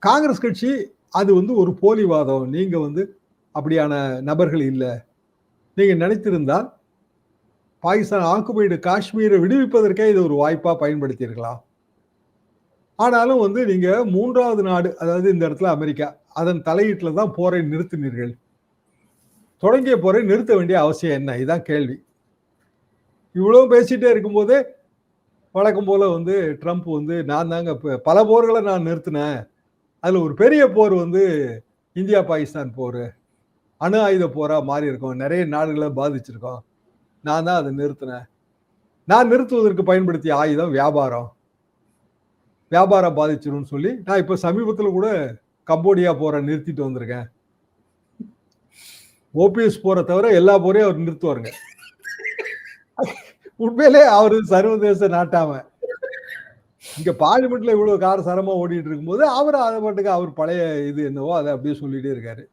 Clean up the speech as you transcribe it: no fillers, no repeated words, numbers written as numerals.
காங்கிரஸ் கட்சி அது வந்து ஒரு போலிவாதம், நீங்க வந்து அப்படியான நபர்கள் இல்ல. நீங்க நினைத்திருந்தால் பாகிஸ்தான் ஆக்குபைடு காஷ்மீரை விடுவிப்பதற்கே இது ஒரு வாய்ப்பா பயன்படுத்தியிருக்கலாம். ஆனாலும் வந்து நீங்க 3வது நாடு, அதாவது இந்த இடத்துல அமெரிக்கா, அதன் தலையீட்டுல தான் போரை நிறுத்தினீர்கள். தொடங்கிய போரை நிறுத்த வேண்டிய அவசியம் என்ன? இதுதான் கேள்வி. இவ்வளவு பேசிட்டே இருக்கும்போதே வழக்கம் போல வந்து ட்ரம்ப் வந்து நான் தாங்க பல போர்களை நான் நிறுத்தினேன். அதுல ஒரு பெரிய போர் வந்து இந்தியா பாகிஸ்தான் போர், அணு ஆயுத போரா மாறி இருக்கும், நிறைய நாடுகளை பாதிச்சிருக்கோம், நான் தான் அதை நிறுத்தினேன். நான் நிறுத்துவதற்கு பயன்படுத்திய ஆயுதம் வியாபாரம், வியாபாரம் பாதிச்சிரும்னு சொல்லி நான் இப்ப சமீபத்துல கூட கம்போடியா போரை நிறுத்திட்டு வந்திருக்கேன். ஓபிஎஸ் போரை தவிர எல்லா போரையும் அவர் நிறுத்துவாருங்க. உண்மையிலே அவரு சர்வதேச நாட்டாம. இங்க பார்லிமெண்ட்ல இவ்வளவு காரசாரமா ஓடிட்டு இருக்கும்போது அவர் அதை மட்டுக்கு அவர் பழைய இது என்னவோ அதை அப்படியே சொல்லிட்டே இருக்காரு.